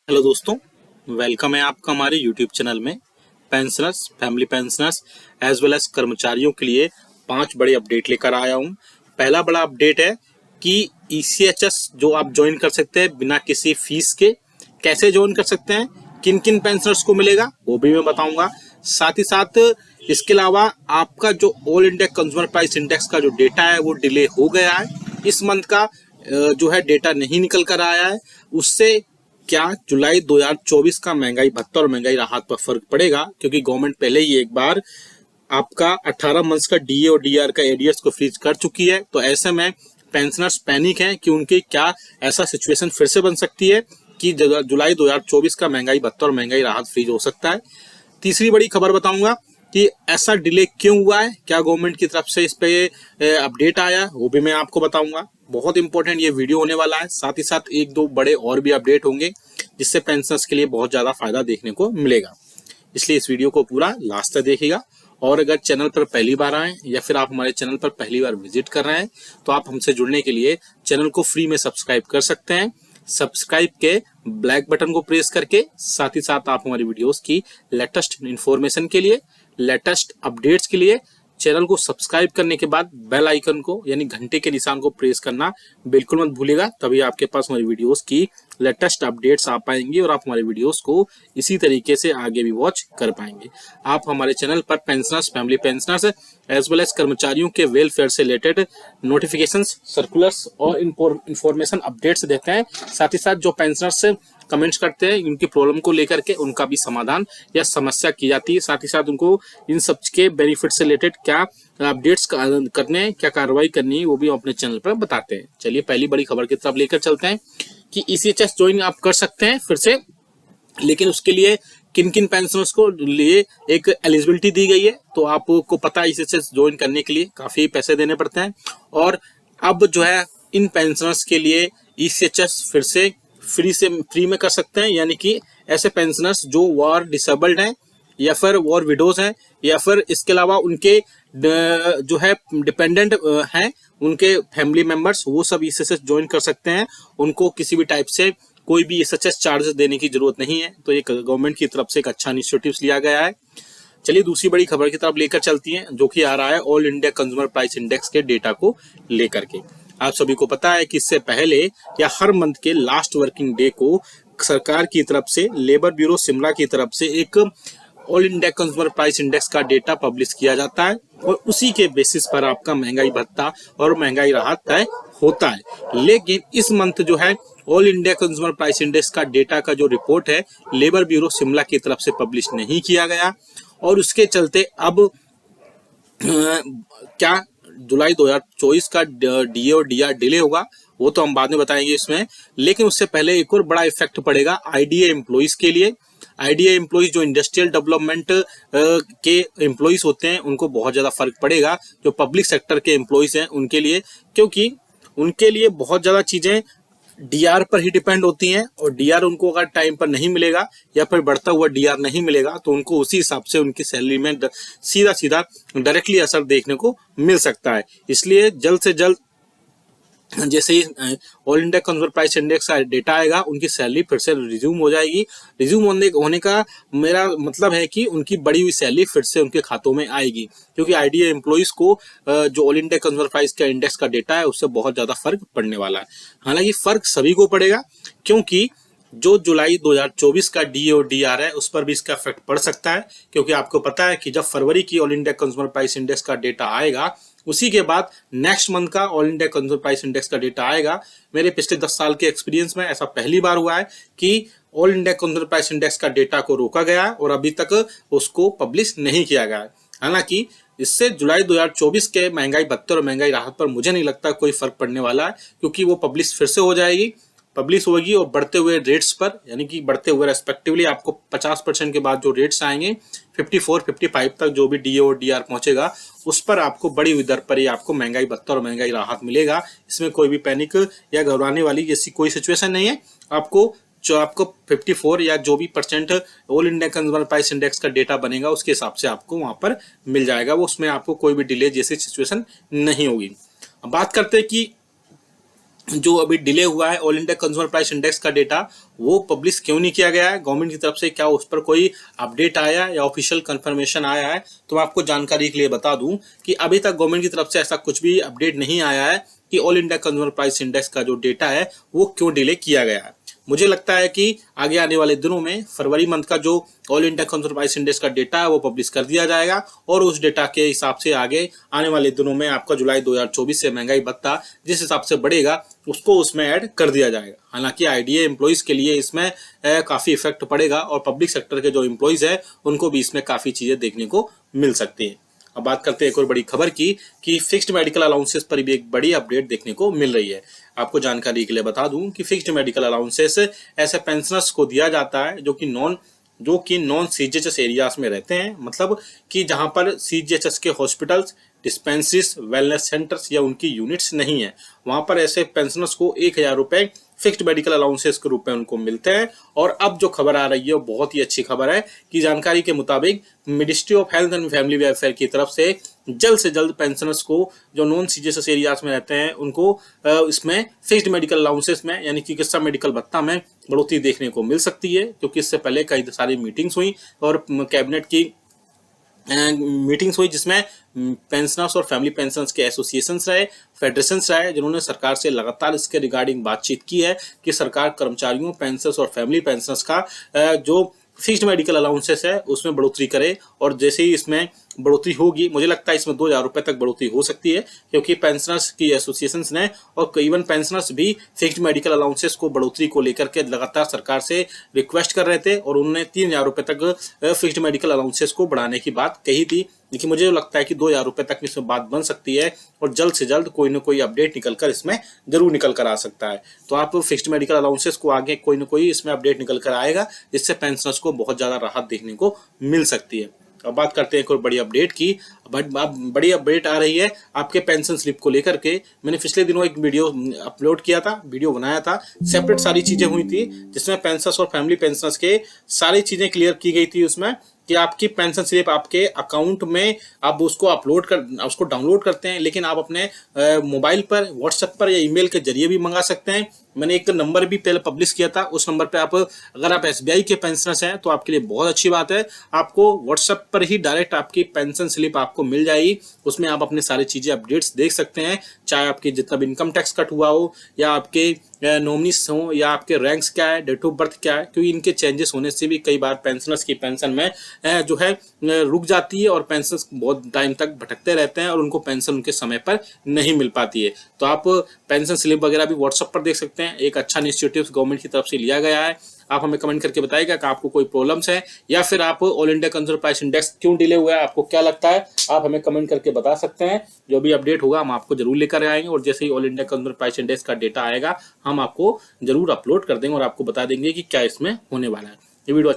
Hello दोस्तों, welcome है आपका हमारे यूट्यूब चैनल में। Pensioners, family pensioners as well as कर्मचारियों के लिए 5 बड़े अपडेट लेकर आया हूं। पहला बड़ा अपडेट है कि ईसीएचएस जो आप ज्वाइन कर सकते हैं बिना किसी फीस के। कैसे ज्वाइन कर सकते हैं, किन किन पेंशनर्स को मिलेगा वो भी मैं बताऊंगा। साथ ही साथ इसके अलावा आपका जो all India consumer price index का जो डेटा है वो डिले हो गया है। इस मंथ का जो है डेटा नहीं निकल कर आया है। उससे क्या जुलाई 2024 का महंगाई भत्ता और महंगाई राहत पर फर्क पड़ेगा, क्योंकि गवर्नमेंट पहले ही एक बार आपका 18 मंथ्स का डीए और डीआर का एडीएस को फ्रीज कर चुकी है। तो ऐसे में पेंशनर्स पैनिक हैं कि उनकी क्या ऐसा सिचुएशन फिर से बन सकती है कि जुलाई 2024 का महंगाई भत्ता और महंगाई राहत फ्रीज हो सकता है। तीसरी बड़ी खबर बताऊंगा कि ऐसा डिले क्यों हुआ है, क्या गवर्नमेंट की तरफ से इस पे अपडेट आया, वो भी मैं आपको बताऊंगा। बहुत इंपॉर्टेंट ये वीडियो होने वाला है। साथ ही साथ एक दो बड़े और भी अपडेट होंगे जिससे पेंशनर्स के लिए बहुत ज्यादा फायदा देखने को मिलेगा। इसलिए इस वीडियो को पूरा लास्ट तक देखिएगा। और अगर चैनल पर पहली बार आए या फिर आप हमारे चैनल पर पहली बार विजिट कर रहे हैं तो आप हमसे जुड़ने के लिए चैनल को फ्री में सब्सक्राइब कर सकते हैं। सब्सक्राइब के ब्लैक बटन को प्रेस करके साथ ही साथ आप हमारी वीडियोस की लेटेस्ट इंफॉर्मेशन के लिए, लेटेस्ट अपडेट्स के लिए चैनल को सब्सक्राइब करने के बाद बेल आइकन को यानी घंटे के निशान को प्रेस करना बिल्कुल मत भूलिएगा। तभी आपके पास हमारी वीडियोस की लेटेस्ट अपडेट्स आ पाएंगी और आप हमारे वीडियोस को इसी तरीके से आगे भी वॉच कर पाएंगे। आप हमारे चैनल पर pensioners, family pensioners as well as कर्मचारियों के वेलफेयर से रिलेटेड नोटिफिकेशंस, सर्कुलर्स और इंफॉर्मेशन अपडेट्स देते हैं। साथ ही साथ जो पेंशनर्स कमेंट्स करते हैं उनकी प्रॉब्लम को लेकर के उनका भी समाधान या समस्या की जाती है। साथ ही साथ उनको इन सब के बेनिफिट से रिलेटेड क्या अपडेट्स करने हैं, क्या कार्रवाई करनी है, वो भी अपने चैनल पर बताते हैं। चलिए पहली बड़ी खबर की तरफ लेकर चलते हैं कि ईसीएचएस ज्वाइन आप कर सकते हैं फिर से, लेकिन उसके लिए किन किन पेंशनर्स को लिए एक एलिजिबिलिटी दी गई है। तो आपको पता है ईसीएचएस ज्वाइन करने के लिए काफी पैसे देने पड़ते हैं और अब जो है इन पेंशनर्स के लिए ईसीएचएस फिर से फ्री में कर सकते हैं। यानी कि ऐसे पेंशनर्स जो वॉर डिसेबल्ड हैं या फिर वॉर विडोज हैं या फिर इसके अलावा उनके जो है डिपेंडेंट हैं, उनके फैमिली मेंबर्स, वो सब ईसीएचएस ज्वाइन कर सकते हैं। उनको किसी भी टाइप से कोई भी ईसीएचएस चार्जेस देने की जरूरत नहीं है। तो ये गवर्नमेंट की तरफ से एक अच्छा इनिशिएटिव लिया गया है। चलिए दूसरी बड़ी खबर की तरफ लेकर चलती हैं जो कि आ रहा है all India consumer price index के डेटा को लेकर के। आप सभी को पता है कि इससे पहले या हर मंथ के लास्ट वर्किंग डे को सरकार की तरफ से, लेबर ब्यूरो शिमला की तरफ से एक all India consumer price index का डेटा पब्लिश किया जाता है और उसी के बेसिस पर आपका महंगाई भत्ता और महंगाई राहत तय होता है। लेकिन इस मंथ जो है all India consumer price index का डेटा का जो रिपोर्ट है लेबर ब्यूरो शिमला की तरफ से पब्लिश नहीं किया गया और उसके चलते अब क्या जुलाई 2024 का डीए और डीआर डिले होगा वो तो हम बाद में बताएंगे इसमें। लेकिन उससे पहले एक और बड़ा इफेक्ट पड़ेगा आईडीए एम्प्लॉइज के लिए। आईडीए एम्प्लॉइज जो इंडस्ट्रियल डेवलपमेंट के एम्प्लॉइज होते हैं उनको बहुत ज्यादा फर्क पड़ेगा। जो पब्लिक सेक्टर के एम्प्लॉइज हैं उनके लिए, क्योंकि उनके लिए बहुत ज्यादा चीजें डीआर पर ही डिपेंड होती हैं और डीआर उनको अगर टाइम पर नहीं मिलेगा या फिर बढ़ता हुआ डीआर नहीं मिलेगा तो उनको उसी हिसाब से उनकी सैलरी में सीधा सीधा डायरेक्टली असर देखने को मिल सकता है। इसलिए जल्द से जल्द जैसे ही all India consumer price index का डेटा आएगा उनकी सैलरी फिर से रिज्यूम हो जाएगी। रिज्यूम होने का मेरा मतलब है कि उनकी बढ़ी हुई सैलरी फिर से उनके खातों में आएगी, क्योंकि आईडीए एम्प्लॉइज को जो ऑल इंडिया कंज्यूमर प्राइस का इंडेक्स का डेटा है उससे बहुत ज्यादा फर्क पड़ने वाला है। हालांकि फर्क सभी को पड़ेगा, क्योंकि जो जुलाई 2024 का डीए और डीआर है उस पर भी इसका इफेक्ट पड़ सकता है। क्योंकि आपको पता है कि जब फरवरी की all India consumer price index का डेटा आएगा उसी के बाद नेक्स्ट मंथ का all India consumer price index का डेटा आएगा। मेरे पिछले 10 साल के एक्सपीरियंस में ऐसा पहली बार हुआ है कि all India consumer price index का डेटा को रोका गया और अभी तक उसको पब्लिश नहीं किया गया है। हालांकि इससे जुलाई 2024 के महंगाई भत्ते और महंगाई राहत पर मुझे नहीं लगता कोई फर्क पड़ने वाला है, क्योंकि वो पब्लिश फिर से हो जाएगी, पब्लिश होगी और बढ़ते हुए रेट्स पर, यानी कि बढ़ते हुए रेस्पेक्टिवली आपको 50% के बाद जो रेट्स आएंगे 54, 55 तक जो भी डीए और डीआर पहुंचेगा उस पर आपको बड़ी हुई दर पर ही आपको महंगाई भत्ता और महंगाई राहत मिलेगा। इसमें कोई भी पैनिक या घबराने वाली जैसी कोई सिचुएशन नहीं है। आपको 54 या जो भी percent all India consumer price index का डेटा बनेगा उसके हिसाब से आपको वहां पर मिल जाएगा। वो उसमें आपको कोई भी डिले जैसी सिचुएशन नहीं होगी। अब बात करते हैं कि जो अभी डिले हुआ है all India consumer price index का डेटा, वो पब्लिश क्यों नहीं किया गया है गवर्नमेंट की तरफ से? क्या उस पर कोई अपडेट आया या ऑफिशियल कंफर्मेशन आया है? तो मैं आपको जानकारी के लिए बता दूं कि अभी तक गवर्नमेंट की तरफ से ऐसा कुछ भी अपडेट नहीं आया है कि all India consumer price index का जो डेटा है वो क्यों डिले किया गया है। मुझे लगता है कि आगे आने वाले दिनों में फरवरी मंथ का जो all India consumer price index का डेटा है वो पब्लिश कर दिया जाएगा और उस डेटा के हिसाब से आगे आने वाले दिनों में आपका जुलाई 2024 से महंगाई भत्ता जिस हिसाब से बढ़ेगा उसको उसमें ऐड कर दिया जाएगा। हालांकि आईडीए एम्प्लॉइज के लिए इसमें काफी इफेक्ट पड़ेगा और पब्लिक सेक्टर के जो एम्प्लॉइज है उनको भी इसमें काफी चीजें देखने को मिल सकती है। अब बात करते हैं एक और बड़ी खबर की कि फिक्स्ड मेडिकल अलाउंसेस पर भी एक बड़ी अपडेट देखने को मिल रही है। आपको जानकारी के लिए बता दूं कि फिक्स्ड मेडिकल अलाउंसेस ऐसे पेंशनर्स को दिया जाता है जो कि नॉन सीजीएचएस एरियाज में रहते हैं, मतलब कि जहां पर सीजीएचएस के हॉस्पिटल्स, डिस्पेंसरीज, वेलनेस सेंटर्स या उनकी यूनिट्स नहीं है, वहां पर ऐसे पेंशनर्स को 1000 रुपए फिक्स्ड मेडिकल अलाउंसेस के रूप में उनको मिलते हैं। और अब जो खबर आ रही है वो बहुत ही अच्छी खबर है कि जानकारी के मुताबिक ministry of health and family welfare की तरफ से जल्द पेंशनर्स को जो नॉन सीजीएचएस एरियाज में रहते हैं उनको इसमें फिक्स्ड मेडिकल अलाउंसेस में यानी चिकित्सा मेडिकल भत्ता में बढ़ोतरी देखने को मिल सकती है, क्योंकि इससे पहले कई सारी मीटिंग्स हुई और कैबिनेट की मीटिंग्स हुई जिसमें पेंशनर्स और फैमिली पेंशनर्स के एसोसिएशंस रहे, फेडरेशंस रहे, जिन्होंने सरकार से लगातार इसके रिगार्डिंग बातचीत की है कि सरकार कर्मचारियों, पेंशनर्स और फैमिली पेंशनर्स का जो फिक्स्ड मेडिकल अलाउंसेस है उसमें बढ़ोतरी करे। और जैसे ही इसमें बढ़ोतरी होगी, मुझे लगता है इसमें 2000 रुपए तक बढ़ोतरी हो सकती है, क्योंकि पेंशनर्स की एसोसिएशंस ने और इवन पेंशनर्स भी फिक्स्ड मेडिकल अलाउंसेस को बढ़ोतरी को लेकर के लगातार सरकार से रिक्वेस्ट कर रहे थे और उन्होंने 3000 रुपए तक फिक्स्ड मेडिकल अलाउंसेस को बढ़ाने की बात कही थी। लेकिन मुझे लगता है कि 2000 रुपए तक इसमें बात बन सकती है और जल्द से जल्द कोई ना कोई अपडेट निकल कर इसमें जरूर निकल कर आ सकता है। तो आप फिक्स्ड मेडिकल अलाउंसेस को आगे कोई ना कोई इसमें अपडेट निकल कर आएगा जिससे पेंशनर्स को बहुत ज्यादा राहत देखने को मिल सकती है। अब बात करते हैं एक और बड़ी अपडेट की। बड़ी अपडेट आ रही है आपके पेंशन स्लिप को लेकर के। मैंने पिछले दिनों एक वीडियो अपलोड किया था, वीडियो बनाया था, सेपरेट सारी चीजें हुई थी जिसमें पेंशनर्स और फैमिली पेंशनर्स के सारी चीजें क्लियर की गई थी उसमें कि आपकी पेंशन स्लिप आपके अकाउंट में आप उसको उसको डाउनलोड करते हैं, लेकिन आप अपने मोबाइल पर, व्हाट्सएप पर या ईमेल के जरिए भी मंगा सकते हैं। मैंने एक नंबर भी पहले पब्लिश किया था, उस नंबर पे आप अगर आप एसबीआई के पेंशनर्स हैं तो आपके लिए बहुत अच्छी बात है, आपको व्हाट्सएप पर ही डायरेक्ट आपकी पेंशन स्लिप आपको मिल जाएगी। उसमें आप अपने सारी चीजें अपडेट्स देख सकते हैं, चाहे आपकी जितना भी इनकम टैक्स कट हुआ हो या आपके नॉमिनीज हो या आपके रैंक्स क्या है, डेट ऑफ बर्थ क्या है, क्योंकि इनके चेंजेस होने से भी कई बार पेंशनर्स की पेंशन में जो है रुक जाती है और पेंशनर्स बहुत टाइम तक भटकते रहते हैं और उनको पेंशन उनके समय पर नहीं मिल पाती है। तो आप पेंशन स्लिप वगैरह भी व्हाट्सएप पर देख सकते हैं। एक अच्छा इनिशिएटिव गवर्नमेंट की तरफ से लिया गया है। आप हमें कमेंट करके बताइएगा कि आपको कोई प्रॉब्लम्स है या फिर आप all India consumer price index क्यों डिले हुआ है, आपको क्या लगता है, आप हमें कमेंट करके बता सकते हैं। जो भी अपडेट होगा हम आपको जरूर लेकर आएंगे और जैसे ही all India consumer price index का डेटा आएगा हम आपको जरूर अपलोड कर देंगे और आपको बता देंगे कि क्या इसमें होने वाला है। ये वीडियो